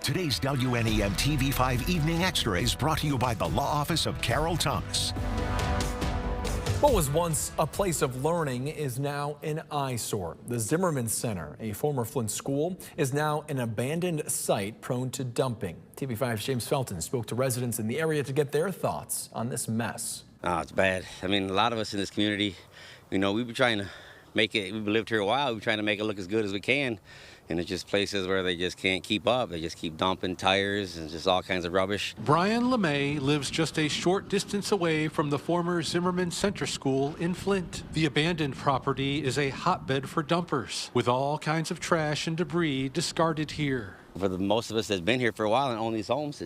Today's WNEM TV5 Evening Extra is brought to you by the Law Office of Carol Thomas. What was once a place of learning is now an eyesore. The Zimmerman Center, a former Flint school, is now an abandoned site prone to dumping. TV5's James Felton spoke to residents in the area to get their thoughts on this mess. Oh, it's bad. I mean, a lot of us in this community, you know, we've been trying to make it, we've lived here a while, we're trying to make it look as good as we can. And it's just places where they just can't keep up. They just keep dumping tires and just all kinds of rubbish. Brian LeMay lives just a short distance away from the former Zimmerman Center School in Flint. The abandoned property is a hotbed for dumpers, with all kinds of trash and debris discarded here. For the most of us that's been here for a while and own these homes,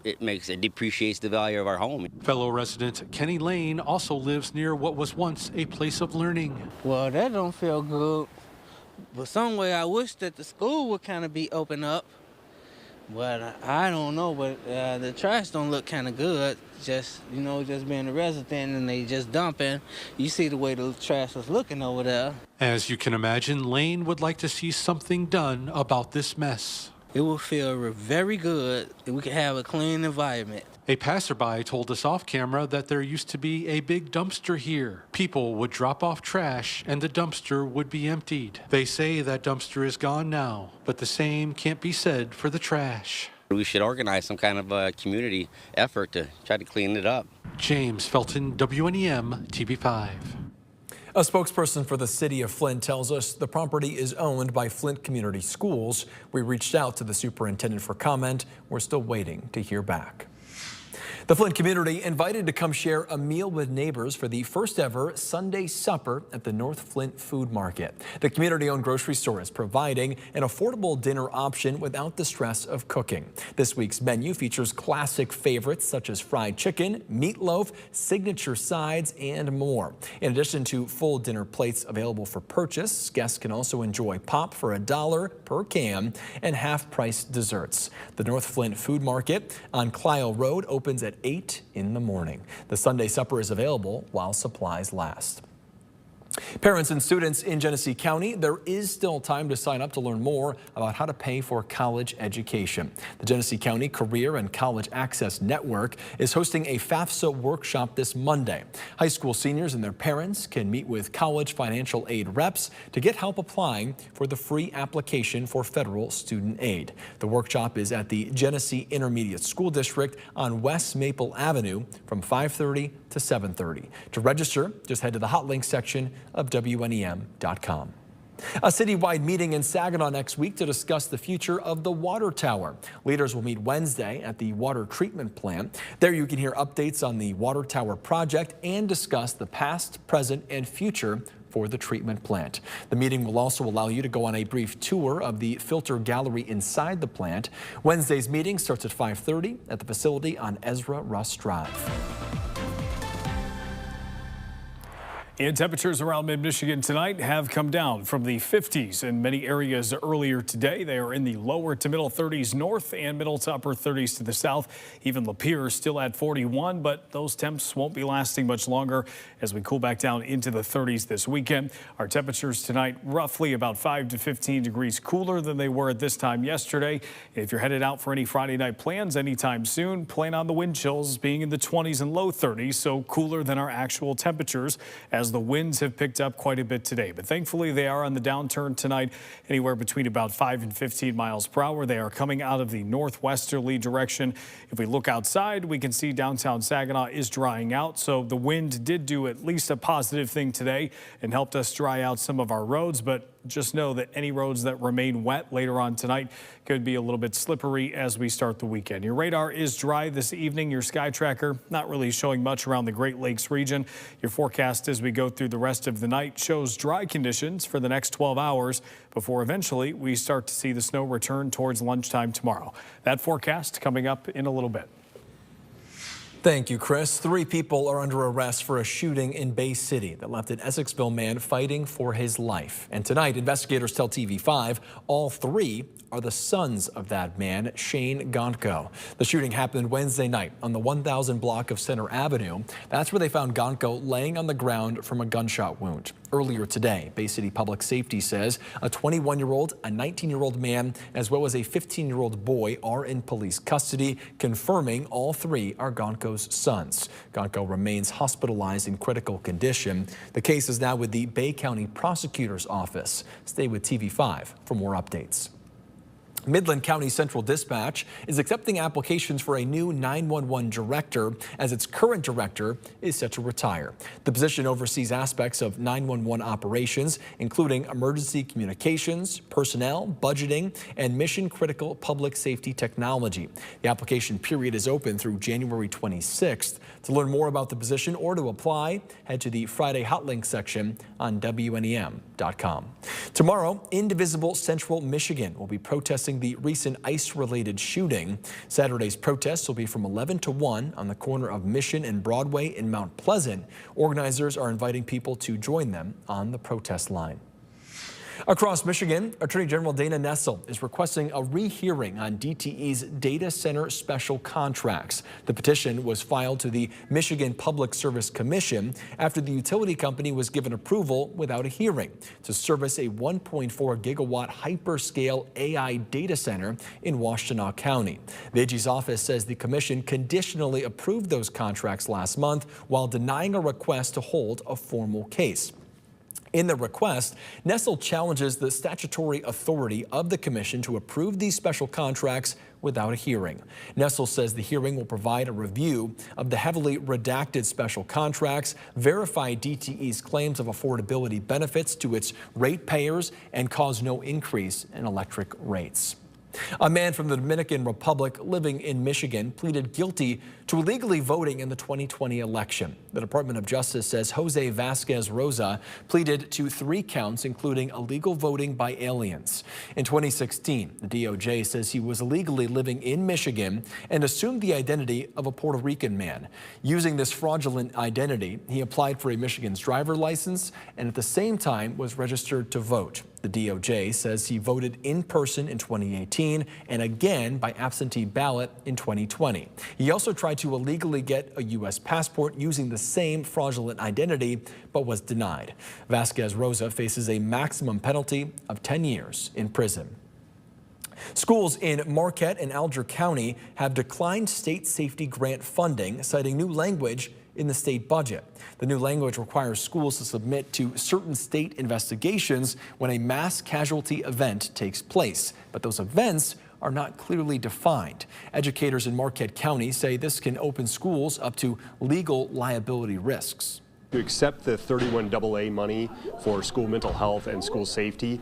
it depreciates the value of our home. Fellow resident Kenny Lane also lives near what was once a place of learning. Well, that don't feel good. But some way I wish that the school would kind of be open up. But I don't know, but the trash don't look kind of good. Just, you know, just being a resident and they just dumping. You see the way the trash was looking over there. As you can imagine, Lane would like to see something done about this mess. It will feel very good if we could have a clean environment. A passerby told us off camera that there used to be a big dumpster here. People would drop off trash and the dumpster would be emptied. They say that dumpster is gone now, but the same can't be said for the trash. We should organize some kind of a community effort to try to clean it up. James Felton, WNEM, TV5. A spokesperson for the city of Flint tells us the property is owned by Flint Community Schools. We reached out to the superintendent for comment. We're still waiting to hear back. The Flint community invited to come share a meal with neighbors for the first ever Sunday supper at the North Flint Food Market. The community-owned grocery store is providing an affordable dinner option without the stress of cooking. This week's menu features classic favorites such as fried chicken, meatloaf, signature sides, and more. In addition to full dinner plates available for purchase, guests can also enjoy pop for $1 per can and half-price desserts. The North Flint Food Market on Clio Road opens at 8 in the morning. The Sunday supper is available while supplies last. Parents and students in Genesee County, there is still time to sign up to learn more about how to pay for college education. The Genesee County Career and College Access Network is hosting a FAFSA workshop this Monday. High school seniors and their parents can meet with college financial aid reps to get help applying for the free application for federal student aid. The workshop is at the Genesee Intermediate School District on West Maple Avenue from 5:30 to 7:30. To register, just head to the hot link section of WNEM.com. A citywide meeting in Saginaw next week to discuss the future of the water tower. Leaders will meet Wednesday at the water treatment plant. There you can hear updates on the water tower project and discuss the past, present, and future for the treatment plant. The meeting will also allow you to go on a brief tour of the filter gallery inside the plant. Wednesday's meeting starts at 5:30 at the facility on Ezra Russ Drive. And temperatures around mid-Michigan tonight have come down from the 50s in many areas earlier today. They are in the lower to middle 30s north and middle to upper 30s to the south. Even Lapeer still at 41, but those temps won't be lasting much longer as we cool back down into the 30s this weekend. Our temperatures tonight roughly about 5 to 15 degrees cooler than they were at this time yesterday. If you're headed out for any Friday night plans anytime soon, plan on the wind chills being in the 20s and low 30s, so cooler than our actual temperatures as the winds have picked up quite a bit today. But thankfully, they are on the downturn tonight, anywhere between about 5 and 15 miles per hour. They are coming out of the northwesterly direction. If we look outside, we can see downtown Saginaw is drying out. So the wind did do at least a positive thing today and helped us dry out some of our roads. But just know that any roads that remain wet later on tonight could be a little bit slippery as we start the weekend. Your radar is dry this evening. Your sky tracker not really showing much around the Great Lakes region. Your forecast as we go through the rest of the night shows dry conditions for the next 12 hours before eventually we start to see the snow return towards lunchtime tomorrow. That forecast coming up in a little bit. Thank you, Chris. 3 people are under arrest for a shooting in Bay City that left an Essexville man fighting for his life. And tonight, investigators tell TV5 all 3 are the sons of that man, Shane Gonko. The shooting happened Wednesday night on the 1000 block of Center Avenue. That's where they found Gonko laying on the ground from a gunshot wound. Earlier today, Bay City Public Safety says a 21-year-old, a 19-year-old man, as well as a 15-year-old boy are in police custody, confirming all 3 are Gonko's sons. Gonko remains hospitalized in critical condition. The case is now with the Bay County Prosecutor's Office. Stay with TV5 for more updates. Midland County Central Dispatch is accepting applications for a new 911 director as its current director is set to retire. The position oversees aspects of 911 operations, including emergency communications, personnel, budgeting, and mission-critical public safety technology. The application period is open through January 26th. To learn more about the position or to apply, head to the Friday Hot Link section on WNEM.com. Tomorrow, Indivisible Central Michigan will be protesting the recent ICE-related shooting. Saturday's protests will be from 11 to 1 on the corner of Mission and Broadway in Mount Pleasant. Organizers are inviting people to join them on the protest line. Across Michigan, Attorney General Dana Nessel is requesting a rehearing on DTE's data center special contracts. The petition was filed to the Michigan Public Service Commission after the utility company was given approval without a hearing to service a 1.4 gigawatt hyperscale AI data center in Washtenaw County. The AG's office says the commission conditionally approved those contracts last month while denying a request to hold a formal case. In the request, Nessel challenges the statutory authority of the commission to approve these special contracts without a hearing. Nessel says the hearing will provide a review of the heavily redacted special contracts, verify DTE's claims of affordability benefits to its ratepayers, and cause no increase in electric rates. A man from the Dominican Republic living in Michigan pleaded guilty to illegally voting in the 2020 election. The Department of Justice says Jose Vasquez Rosa pleaded to 3 counts, including illegal voting by aliens. In 2016, the DOJ says he was illegally living in Michigan and assumed the identity of a Puerto Rican man. Using this fraudulent identity, he applied for a Michigan's driver's license and at the same time was registered to vote. The DOJ says he voted in person in 2018 and again by absentee ballot in 2020. He also tried to illegally get a U.S. passport using the same fraudulent identity, but was denied. Vasquez Rosa faces a maximum penalty of 10 years in prison. Schools in Marquette and Alger County have declined state safety grant funding, citing new language in the state budget. The new language requires schools to submit to certain state investigations when a mass casualty event takes place, but those events are not clearly defined. Educators in Marquette County say this can open schools up to legal liability risks. To accept the 31AA money for school mental health and school safety,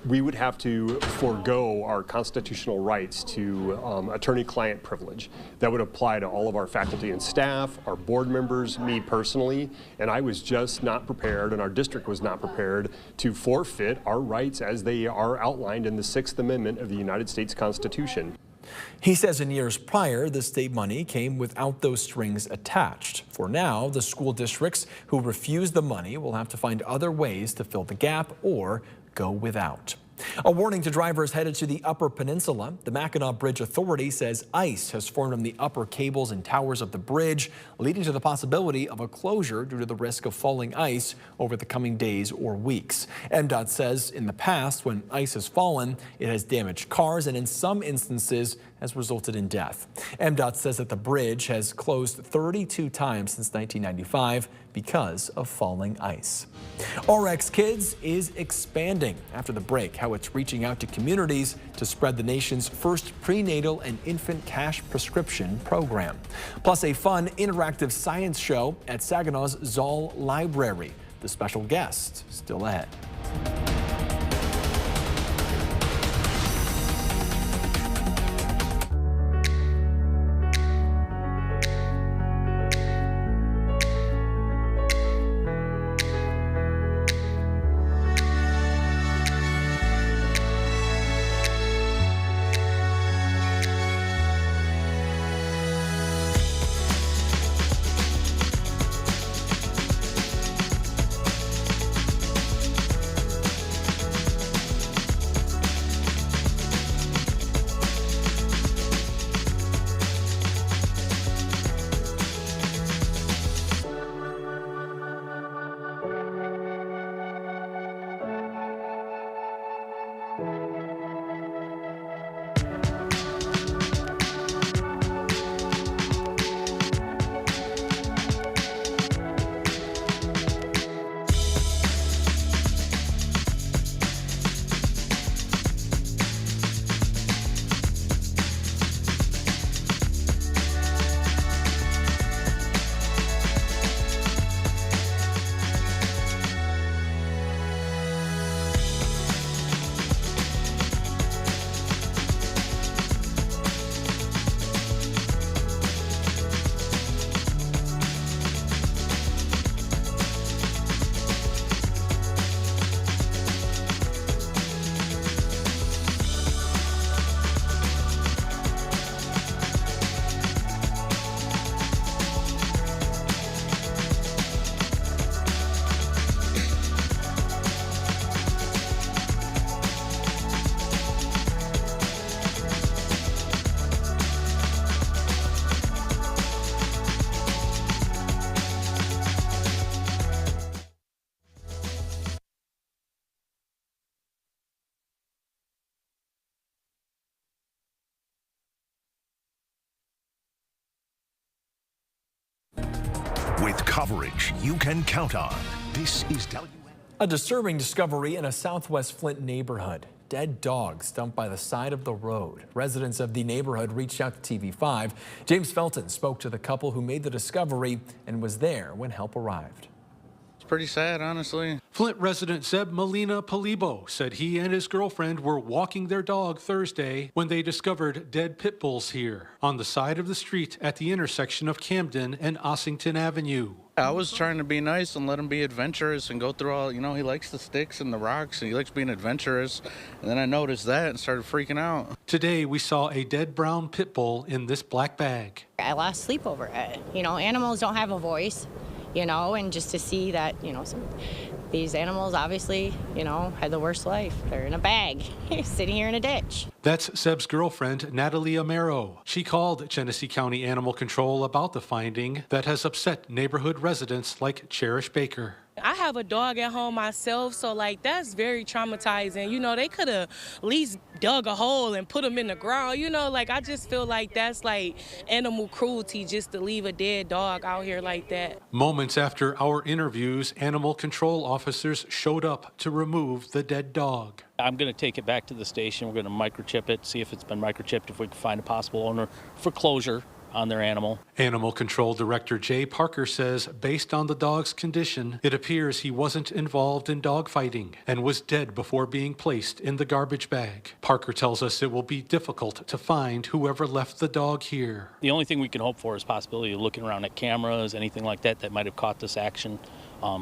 we would have to forego our constitutional rights to attorney-client privilege. That would apply to all of our faculty and staff, our board members, me personally, and I was just not prepared, and our district was not prepared to forfeit our rights as they are outlined in the 6th Amendment of the United States Constitution. He says in years prior, the state money came without those strings attached. For now, the school districts who refuse the money will have to find other ways to fill the gap or go without. A warning to drivers headed to the Upper Peninsula. The Mackinac Bridge Authority says ice has formed on the upper cables and towers of the bridge, leading to the possibility of a closure due to the risk of falling ice over the coming days or weeks. MDOT says in the past, when ice has fallen, it has damaged cars and in some instances has resulted in death. MDOT says that the bridge has closed 32 times since 1995 because of falling ice. RX Kids is expanding after the break, how it's reaching out to communities to spread the nation's first prenatal and infant cash prescription program. Plus a fun interactive science show at Saginaw's Zoll Library. The special guest still ahead. with coverage you can count on. This is WNEM. A disturbing discovery in a southwest Flint neighborhood. Dead dogs dumped by the side of the road. Residents of the neighborhood reached out to TV5. James Felton spoke to the couple who made the discovery and was there when help arrived. Pretty sad, honestly. Flint resident Zeb Molina Polibo said he and his girlfriend were walking their dog Thursday when they discovered dead pit bulls here on the side of the street at the intersection of Camden and Ossington Avenue. I was trying to be nice and let him be adventurous and go through all, he likes the sticks and the rocks and he likes being adventurous. And then I noticed that and started freaking out. Today, we saw a dead brown pit bull in this black bag. I lost sleep over it. Animals don't have a voice, and just to see that, these animals obviously, had the worst life. They're in a bag, sitting here in a ditch. That's Seb's girlfriend, Natalie Amaro. She called Genesee County Animal Control about the finding that has upset neighborhood residents like Cherish Baker. I have a dog at home myself, so that's very traumatizing. They could have at least dug a hole and put them in the ground. I just feel like that's animal cruelty just to leave a dead dog out here like that. Moments after our interviews, animal control officers showed up to remove the dead dog. I'm going to take it back to the station. We're going to microchip it, see if it's been microchipped, if we can find a possible owner for closure on their animal. Animal Control Director Jay Parker says based on the dog's condition, it appears he wasn't involved in dog fighting and was dead before being placed in the garbage bag. Parker tells us it will be difficult to find whoever left the dog here. The only thing we can hope for is possibility of looking around at cameras, anything like that might have caught this action.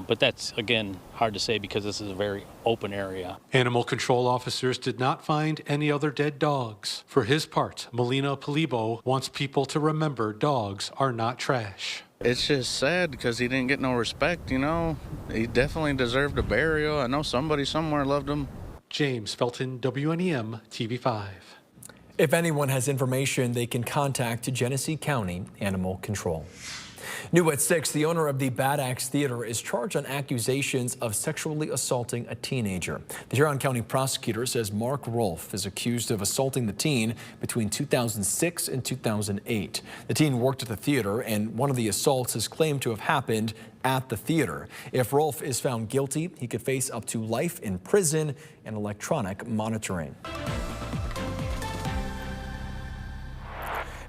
But that's, again, hard to say because this is a very open area. Animal control officers did not find any other dead dogs. For his part, Molina Polibo wants people to remember dogs are not trash. It's just sad because he didn't get no respect, He definitely deserved a burial. I know somebody somewhere loved him. James Felton, WNEM, TV5. If anyone has information, they can contact Genesee County Animal Control. New at 6, the owner of the Bad Axe Theater is charged on accusations of sexually assaulting a teenager. The Huron County prosecutor says Mark Rolfe is accused of assaulting the teen between 2006 and 2008. The teen worked at the theater, and one of the assaults is claimed to have happened at the theater. If Rolfe is found guilty, he could face up to life in prison and electronic monitoring.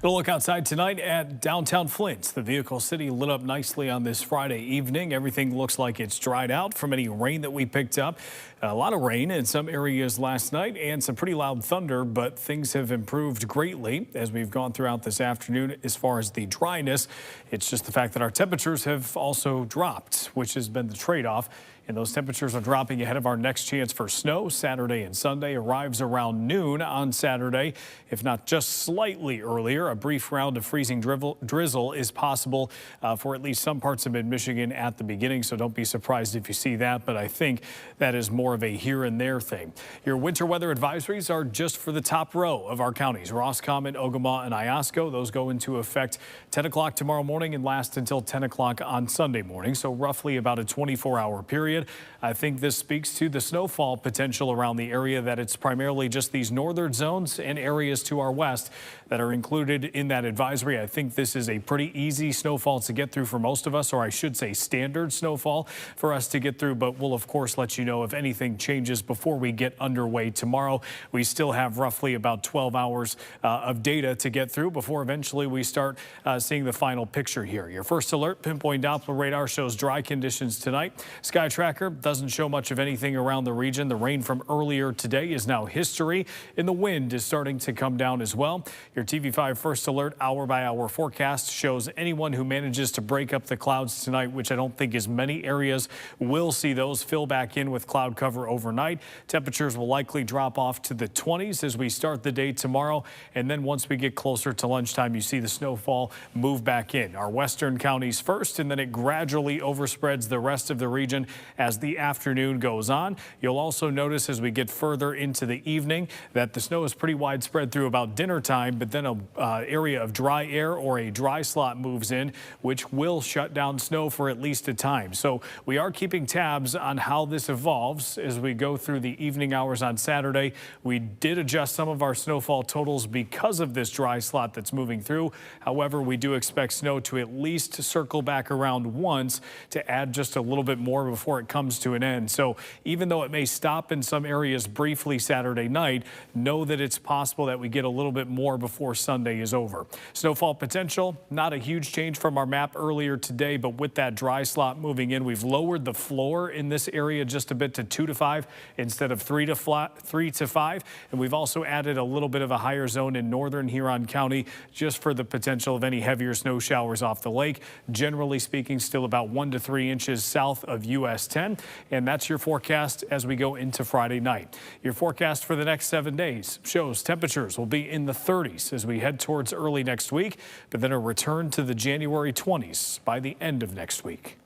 A look outside tonight at downtown Flint. The vehicle city lit up nicely on this Friday evening. Everything looks like it's dried out from any rain that we picked up. A lot of rain in some areas last night and some pretty loud thunder, but things have improved greatly as we've gone throughout this afternoon as far as the dryness. It's just the fact that our temperatures have also dropped, which has been the trade-off. And those temperatures are dropping ahead of our next chance for snow. Saturday and Sunday arrives around noon on Saturday, if not just slightly earlier. A brief round of freezing drizzle is possible for at least some parts of mid-Michigan at the beginning, so don't be surprised if you see that. But I think that is more of a here and there thing. Your winter weather advisories are just for the top row of our counties: Roscommon, Ogama, and Iosco. Those go into effect 10 o'clock tomorrow morning and last until 10 o'clock on Sunday morning, so roughly about a 24-hour period. I think this speaks to the snowfall potential around the area, that it's primarily just these northern zones and areas to our west that are included in that advisory. I think this is a pretty easy snowfall to get through for most of us, or I should say standard snowfall for us to get through, but we'll of course let you know if anything changes before we get underway tomorrow. We still have roughly about 12 hours of data to get through before eventually we start seeing the final picture here. Your first alert, pinpoint Doppler radar shows dry conditions tonight. Sky Tracker doesn't show much of anything around the region. The rain from earlier today is now history, and the wind is starting to come down as well. Your TV5 first alert hour-by-hour forecast shows anyone who manages to break up the clouds tonight, which I don't think is many areas, will see those fill back in with cloud cover overnight. Temperatures will likely drop off to the 20s as we start the day tomorrow, and then once we get closer to lunchtime, you see the snowfall move back in. Our western counties first, and then it gradually overspreads the rest of the region as the afternoon goes on. You'll also notice as we get further into the evening that the snow is pretty widespread through about dinner time, but then an area of dry air or a dry slot moves in, which will shut down snow for at least a time. So we are keeping tabs on how this evolves as we go through the evening hours on Saturday. We did adjust some of our snowfall totals because of this dry slot that's moving through. However, we do expect snow to at least circle back around once to add just a little bit more before it comes to an end. So even though it may stop in some areas briefly Saturday night, know that it's possible that we get a little bit more before Sunday is over. Snowfall potential, not a huge change from our map earlier today, but with that dry slot moving in, we've lowered the floor in this area just a bit to 2 to 5 instead of 3 to 5. And we've also added a little bit of a higher zone in northern Huron County just for the potential of any heavier snow showers off the lake. Generally speaking, still about 1 to 3 inches south of US 10. And that's your forecast as we go into Friday night. Your forecast for the next 7 days shows temperatures will be in the 30s as we head towards early next week, but then a return to the January 20s by the end of next week.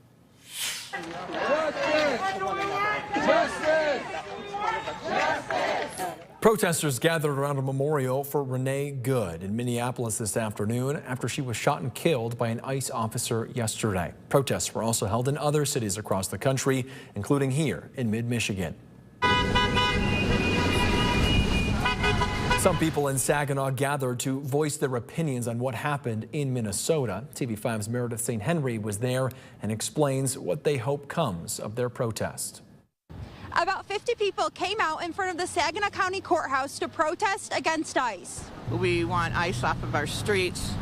Protesters gathered around a memorial for Renee Good in Minneapolis this afternoon after she was shot and killed by an ICE officer yesterday. Protests were also held in other cities across the country, including here in mid-Michigan. Some people in Saginaw gathered to voice their opinions on what happened in Minnesota. TV5's Meredith St. Henry was there and explains what they hope comes of their protest. About 50 people came out in front of the Saginaw County Courthouse to protest against ICE. We want ICE off of our streets.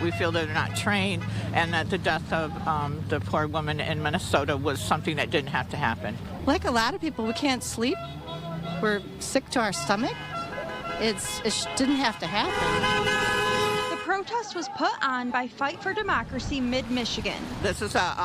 We feel that they're not trained and that the death of the poor woman in Minnesota was something that didn't have to happen. Like a lot of people, we can't sleep. We're sick to our stomach. It didn't have to happen. The protest was put on by Fight for Democracy Mid-Michigan. This is a,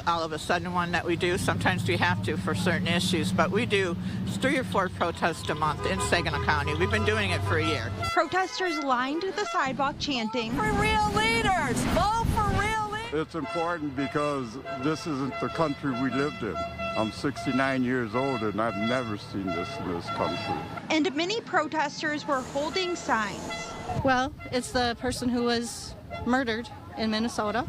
all of a sudden one that we do. Sometimes we have to for certain issues, but we do 3 or 4 protests a month in Saginaw County. We've been doing it for a year. Protesters lined the sidewalk chanting, "For real leaders! Vote for real leaders!" It's important because this isn't the country we lived in. I'm 69 years old and I've never seen this in this country. And many protesters were holding signs. Well, it's the person who was murdered in Minnesota.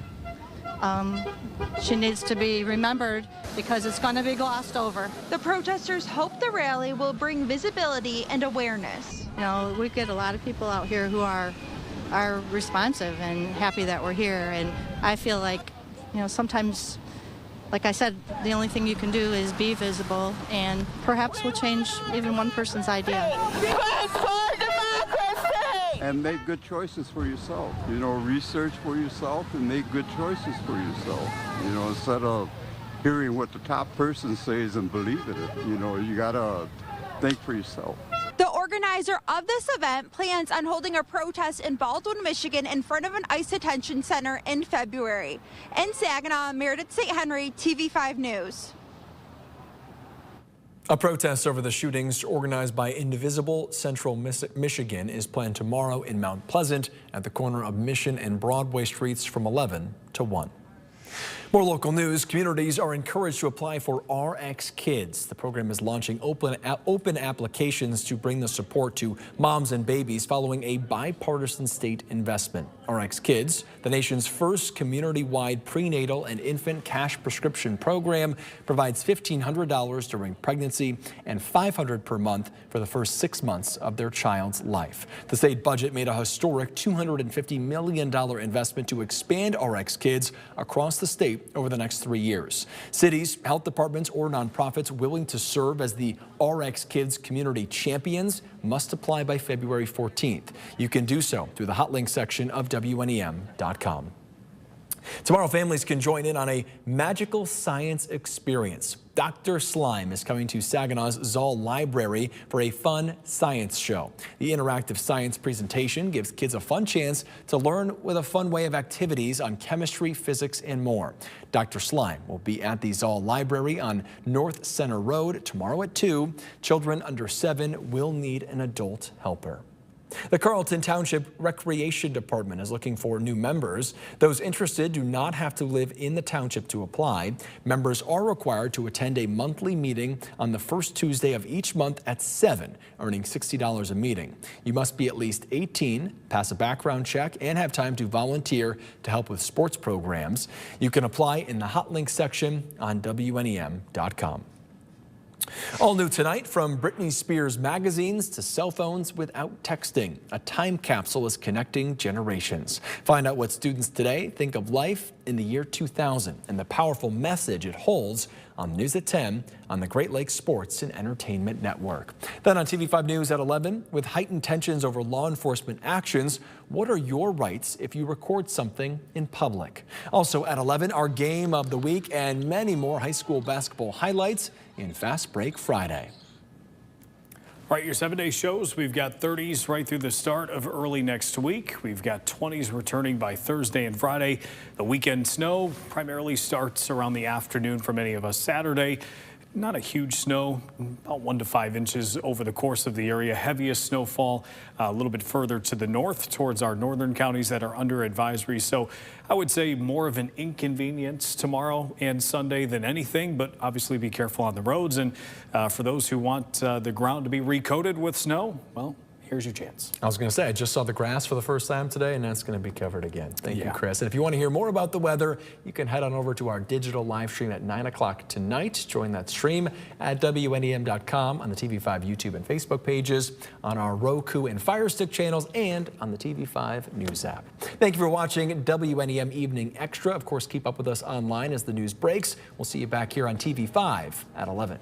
She needs to be remembered because it's going to be glossed over. The protesters hope the rally will bring visibility and awareness. You know, we get a lot of people out here who are responsive and happy that we're here. And I feel like, you know, sometimes, like I said, the only thing you can do is be visible, and perhaps we'll change even one person's idea. And make good choices for yourself. You know, research for yourself and make good choices for yourself. You know, instead of hearing what the top person says and believing it, you know, you gotta think for yourself. The organizer of this event plans on holding a protest in Baldwin, Michigan in front of an ICE detention center in February. In Saginaw, Meredith St. Henry, TV5 News. A protest over the shootings organized by Indivisible Central Michigan is planned tomorrow in Mount Pleasant at the corner of Mission and Broadway streets from 11 to 1. More local news. Communities are encouraged to apply for RX Kids. The program is launching open applications to bring the support to moms and babies following a bipartisan state investment. RX Kids, the nation's first community-wide prenatal and infant cash prescription program, provides $1,500 during pregnancy and $500 per month for the first 6 months of their child's life. The state budget made a historic $250 million investment to expand RX Kids across the state over the next 3 years. Cities, health departments, or nonprofits willing to serve as the RX Kids community champions must apply by February 14th. You can do so through the hot link section of WNEM.com. Tomorrow, families can join in on a magical science experience. Dr. Slime is coming to Saginaw's Zoll Library for a fun science show. The interactive science presentation gives kids a fun chance to learn with a fun way of activities on chemistry, physics, and more. Dr. Slime will be at the Zoll Library on North Center Road tomorrow at 2. Children under 7 will need an adult helper. The Carlton Township Recreation Department is looking for new members. Those interested do not have to live in the township to apply. Members are required to attend a monthly meeting on the first Tuesday of each month at 7, earning $60 a meeting. You must be at least 18, pass a background check, and have time to volunteer to help with sports programs. You can apply in the hot link section on WNEM.com. All new tonight, from Britney Spears magazines to cell phones without texting. A time capsule is connecting generations. Find out what students today think of life in the year 2000 and the powerful message it holds on News at 10 on the Great Lakes Sports and Entertainment Network. Then on TV5 News at 11, with heightened tensions over law enforcement actions, what are your rights if you record something in public? Also at 11, our game of the week and many more high school basketball highlights in Fast Break Friday. All right, your 7-day shows. We've got 30s right through the start of early next week. We've got 20s returning by Thursday and Friday. The weekend snow primarily starts around the afternoon for many of us Saturday. Not a huge snow, about 1 to 5 inches over the course of the area. Heaviest snowfall a little bit further to the north towards our northern counties that are under advisory. So I would say more of an inconvenience tomorrow and Sunday than anything, but obviously be careful on the roads. And for those who want the ground to be recoated with snow, well, here's your chance. I was going to say, I just saw the grass for the first time today, and that's going to be covered again. Thank you, Chris. And if you want to hear more about the weather, you can head on over to our digital live stream at 9 o'clock tonight. Join that stream at WNEM.com, on the TV5 YouTube and Facebook pages, on our Roku and Fire Stick channels, and on the TV5 News app. Thank you for watching WNEM Evening Extra. Of course, keep up with us online as the news breaks. We'll see you back here on TV5 at 11.